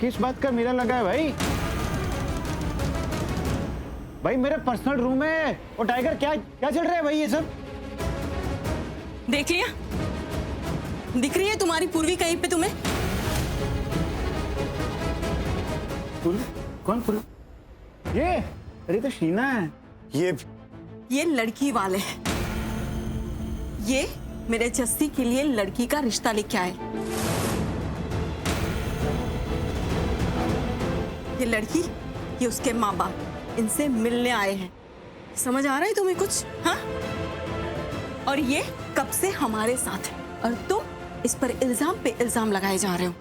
किस बात का मेला लगा है भाई? भाई मेरे पर्सनल रूम है और टाइगर, क्या क्या चल रहा है भाई ये सब? देख लिया, दिख रही है तुम्हारी पूर्वी कहीं पे तुम्हें? पूर्वी? कौन पूर्वी? ये अरे तो शीना है। ये लड़की वाले हैं। ये मेरे जस्सी के लिए लड़की का रिश्ता लेके आए। ये लड़की, ये उसके माँ बाप इनसे मिलने आए हैं। समझ आ रहा है तुम्हें कुछ? हाँ? और ये कब से हमारे साथ है और तुम इस पर इल्जाम पे इल्जाम लगाए जा रहे हो।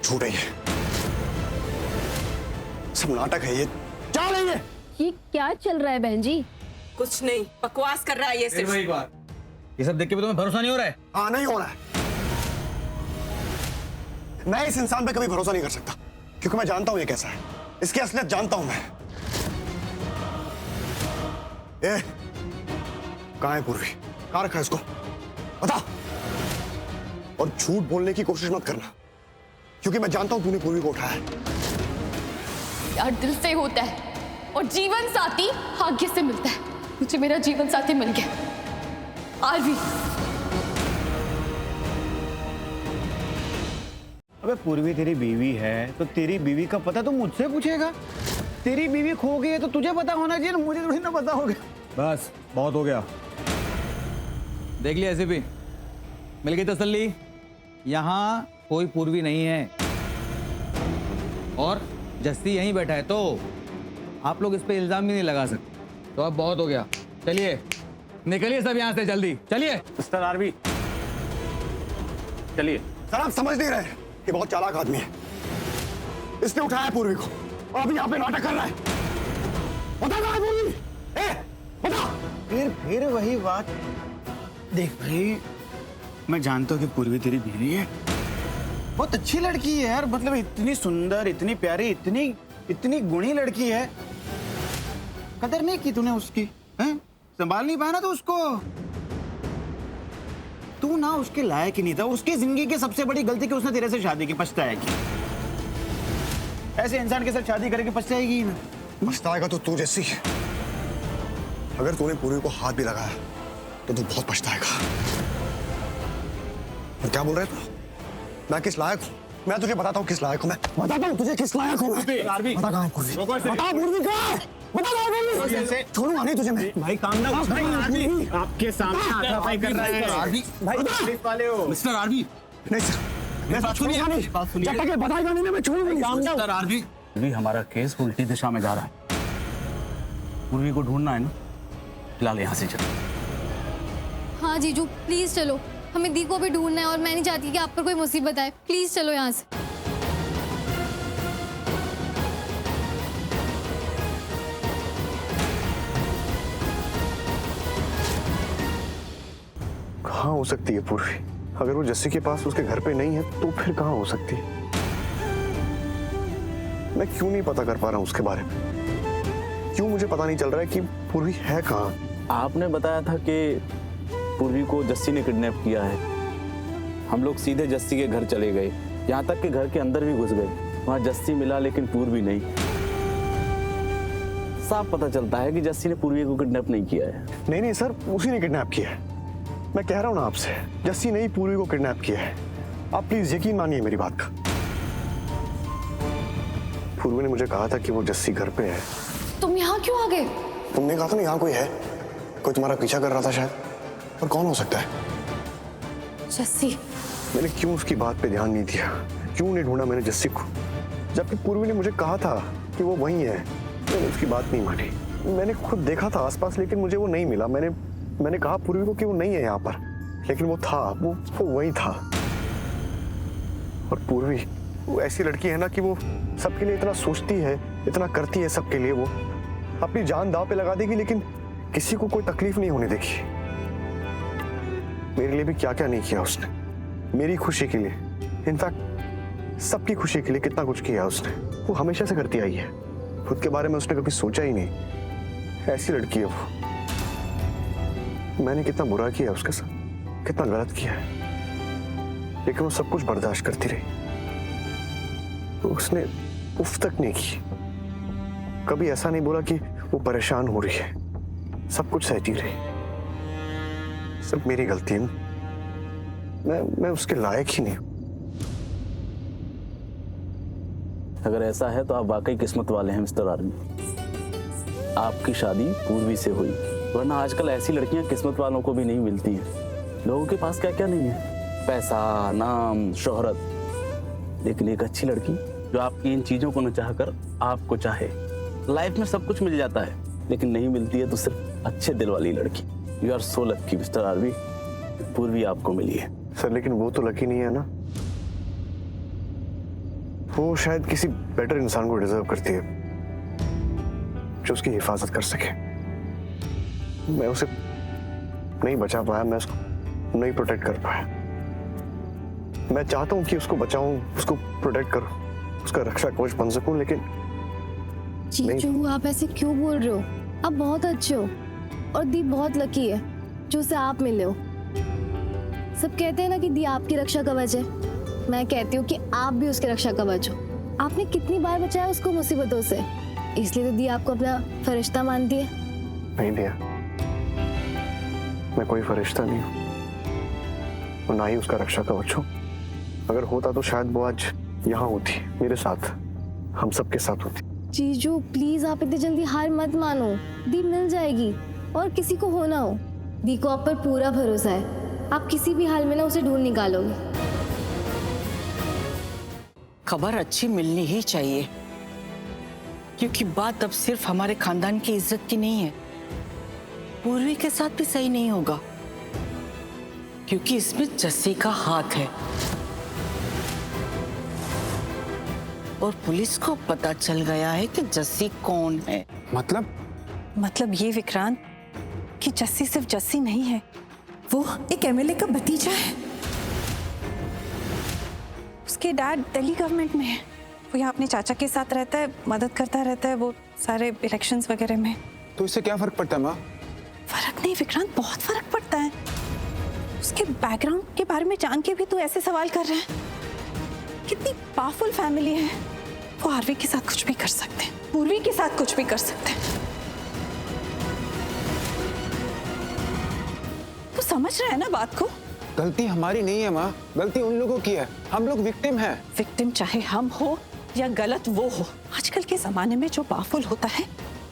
झूठ है ये, सब नाटक है ये। क्या है ये क्या चल रहा है बहन जी? कुछ नहीं, बकवास कर रहा है ये सिर्फ। वही बात, ये सब देख के भी तुम्हें भरोसा नहीं हो रहा है? हाँ, नहीं हो रहा है। मैं इस इंसान पे कभी भरोसा नहीं कर सकता क्योंकि मैं जानता हूं ये कैसा है। इसकी असलियत जानता हूं मैं। ए, कहां है पूर्वी? कहां रखा है इसको? बता। और झूठ बोलने की कोशिश मत करना क्योंकि मैं जानता हूं तूने पूर्वी को उठाया है। यार दिल से होता है और जीवन साथी भाग्य से मिलता है। मुझे मेरा जीवन साथी मिल गया। आरवी, अबे पूर्वी तेरी बीवी है तो तेरी बीवी का पता तो मुझसे पूछेगा? तेरी बीवी खो गई है तो तुझे पता होना चाहिए ना, मुझे थोड़ी ना पता होगा। बस बहुत हो गया, देख लिया ऐसे भी मिल गई तसल्ली। यहाँ कोई पूर्वी नहीं है और जस्सी यहीं बैठा है, तो आप लोग इस पे इल्जाम भी नहीं लगा सकते। तो अब बहुत हो गया, चलिए निकलिए सब यहाँ से जल्दी, चलिए। मिस्टर आरवी चलिए। सर आप समझ नहीं रहे, ये बहुत चालाक आदमी है। इसने उठाया है पूर्वी को और अभी यहाँ पे नाटक कर रहा है। बता कहाँ है पूर्वी? बता। फिर वही बात। देख भाई, मैं जानता हूँ कि पूर्वी तेरी बीवी है, बहुत अच्छी लड़की है यार, मतलब इतनी सुंदर, इतनी प्यारी, इतनी गुणी लड़की है। कदर नहीं की तूने उसकी, हैं? संभाल नहीं पाया ना तो उसको। तू ना उसके लायक ही नहीं था। उसकी जिंदगी की सबसे बड़ी गलती कि उसने तेरे से शादी की, पछताएगी। ऐसे इंसान के साथ शादी करके पछताएगी ना। पछताएगा तो तू जैसी। अगर तूने पूर्वी को हाथ भी लगाया तो तू बहुत पछताएगा। और क्या बोल रहे तू? मैं किस लायक हूँ? मैं तुझे बताता हूँ किस लायक हूँ। मैं बताता हूँ तुझे किस लायक हूँ। बता कहाँ है पूर्वी? बता पूर्वी कहाँ है? बता कहाँ है पूर्वी? छोड़ूंगा नहीं तुझे मैं। भाई काम ना भाई, आपके सामने हाथापाई कर रहे हैं भाई, पुलिस वाले हो। मिस्टर आरवी, नहीं सर, मैं बात छोड़ूंगा नहीं। जब तक ये बताएगा नहीं मैं छोड़ूंगा नहीं। मिस्टर आरवी, अभी हमारा केस उल्टी दिशा में जा रहा है। पूर्वी को ढूंढना है ना, फिलहाल यहाँ से चलो। हाँ जीजू प्लीज चलो, हमें दी को भी ढूंढना है और मैं नहीं चाहती कि आप पर कोई मुसीबत आए। प्लीज चलो यहाँ से। कहाँ हो सकती है पूर्वी? अगर वो जस्सी के पास उसके घर पे नहीं है तो फिर कहाँ हो सकती है? मैं क्यों नहीं पता कर पा रहा हूँ उसके बारे में? क्यों मुझे पता नहीं चल रहा है कि पूर्वी है कहाँ? आपने बताया था कि पूर्वी को जस्सी ने किडनैप किया है। हम लोग सीधे जस्सी के घर चले गए, यहाँ तक कि घर के अंदर भी घुस गए। वहाँ जस्सी मिला लेकिन पूर्वी नहीं। साफ पता चलता है कि जस्सी ने पूर्वी को किडनैप नहीं किया है। नहीं सर, उसी ने किडनैप किया है। मैं कह रहा हूँ ना आपसे, जस्सी ने ही पूर्वी को किडनैप किया है। आप प्लीज यकीन मानिए मेरी बात का। पूर्वी ने मुझे कहा था कि वो जस्सी घर पे है। तुम यहाँ क्यों आ गए? तुमने कहा था ना यहाँ कोई है, कोई तुम्हारा पीछा कर रहा था शायद। और कौन हो सकता है? जस्सी। मैंने क्यों उसकी बात पे ध्यान नहीं दिया? क्यों नहीं ढूंढा मैंने जस्सी को? जबकि पूर्वी ने मुझे कहा था कि वो वहीं है। मैंने उसकी बात नहीं मानी। मैंने खुद देखा था आसपास लेकिन मुझे वो नहीं मिला। मैंने कहा पूर्वी को कि वो नहीं है यहाँ पर, लेकिन वो था, वो वहीं था। और पूर्वी वो ऐसी लड़की है ना कि वो सबके लिए इतना सोचती है, इतना करती है सबके लिए। वो अपनी जान दांव पे लगा देगी लेकिन किसी को कोई तकलीफ नहीं होने देगी। मेरे लिए भी क्या क्या नहीं किया उसने, मेरी खुशी के लिए, इनफैक्ट सबकी खुशी के लिए कितना कुछ किया उसने। वो हमेशा से करती आई है, खुद के बारे में उसने कभी सोचा ही नहीं। ऐसी लड़की है वो। मैंने कितना बुरा किया उसके साथ, कितना गलत किया है, लेकिन वो सब कुछ बर्दाश्त करती रही। तो उसने उफ तक नहीं की। कभी ऐसा नहीं बोला कि वो परेशान हो रही है। सब कुछ सहती रही। सब मेरी गलती है। मैं उसके लायक ही नहीं हूं। अगर ऐसा है तो आप वाकई किस्मत वाले हैं मिस्टर आर्मी। आपकी शादी पूर्वी से हुई, वरना आजकल ऐसी लड़कियां किस्मत वालों को भी नहीं मिलती हैं। लोगों के पास क्या क्या नहीं है, पैसा, नाम, शोहरत, लेकिन एक अच्छी लड़की जो आपकी इन चीजों को न चाहकर आपको चाहे। लाइफ में सब कुछ मिल जाता है, लेकिन नहीं मिलती है तो सिर्फ अच्छे दिल वाली लड़की। You are so lucky mister army, Purvi आपको मिली है। सर लेकिन वो तो लकी नहीं है ना। वो शायद किसी बेटर इंसान को डिजर्व करती है जो उसकी हिफाजत कर सके। मैं उसे नहीं बचा पाया, मैं उसको नहीं प्रोटेक्ट कर पाया। मैं चाहता हूं कि उसको बचाऊं, उसको प्रोटेक्ट करूं, उसका रक्षा कवच बन सकूं, लेकिन जीजू आप ऐसे क्यों बोल रहे हो? आप बहुत अच्छे हो और दी बहुत लकी है जो उसे आप मिले हो। सब कहते हैं ना कि दी आपकी रक्षा कवच है। मैं कहती हूँ कि आप भी उसके रक्षा कवच हो। आपने कितनी बार बचाया उसको मुसीबतों से, इसलिए तो दी आपको अपना फरिश्ता मानती है। नहीं दिया, मैं कोई फरिश्ता नहीं हूँ और ना ही उसका रक्षा कवच हूँ। अगर होता तो शायद वो आज यहाँ होती, मेरे साथ, हम सबके साथ होती। जीजू प्लीज आप इतनी जल्दी हार मत मानो। दी मिल जाएगी और किसी को हो ना हो। दी को आप पर पूरा भरोसा है। आप किसी भी हाल में ना उसे ढूंढ निकालोगे। खबर अच्छी मिलनी ही चाहिए, क्योंकि बात अब सिर्फ हमारे खानदान की इज्जत की नहीं है, पूर्वी के साथ भी सही नहीं होगा, क्योंकि इसमें जस्सी का हाथ है। और पुलिस को पता चल गया है कि जस्सी कौन है। मतलब ये विक्रांत कि जस्सी सिर्फ जस्सी नहीं है, वो एक एमएलए का भतीजा है। उसके डैड दिल्ली गवर्नमेंट में है। वो यहाँ अपने चाचा के साथ रहता है, मदद करता रहता है वो सारे इलेक्शंस वगैरह में। तो इससे क्या फर्क पड़ता है माँ? फर्क नहीं विक्रांत, बहुत फर्क पड़ता है। उसके बैकग्राउंड के बारे में जान के भी तू ऐसे सवाल कर रहा है। कितनी पावरफुल फैमिली है। वो आरवी के साथ कुछ भी कर सकते हैं, पूर्वी के साथ कुछ भी कर सकते हैं। तू समझ रहा है ना बात को? गलती हमारी नहीं है माँ, गलती उन लोगों की है। हम लोग विक्टिम हैं। विक्टिम चाहे हम हो या गलत वो हो, आजकल के जमाने में जो पावरफुल होता है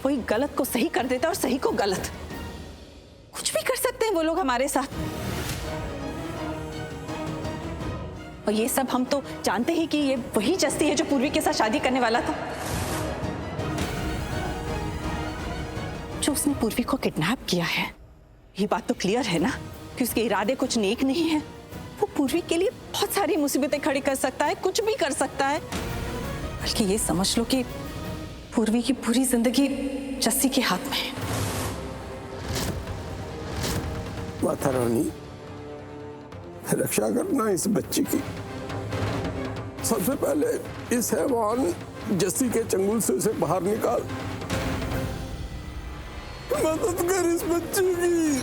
वही गलत को सही कर देता है और सही को गलत। कुछ भी कर सकते हैं वो लोग हमारे साथ। और ये सब हम तो जानते ही कि ये वही जस्सी है जो पूर्वी के साथ शादी करने वाला था, जो उसने पूर्वी को किडनैप किया है। ये बात तो क्लियर है ना कि उसके इरादे कुछ नेक नहीं है। वो पूर्वी के लिए बहुत सारी मुसीबतें खड़ी कर सकता है, कुछ भी कर सकता है। बल्कि ये समझ लो कि पूर्वी की पूरी जिंदगी जस्सी के हाथ में है। माता रानी, रक्षा करना इस बच्ची की। सबसे पहले इस हैवान जस्सी के चंगुल से उसे बाहर निकाल। मदद कर इस बच्ची की।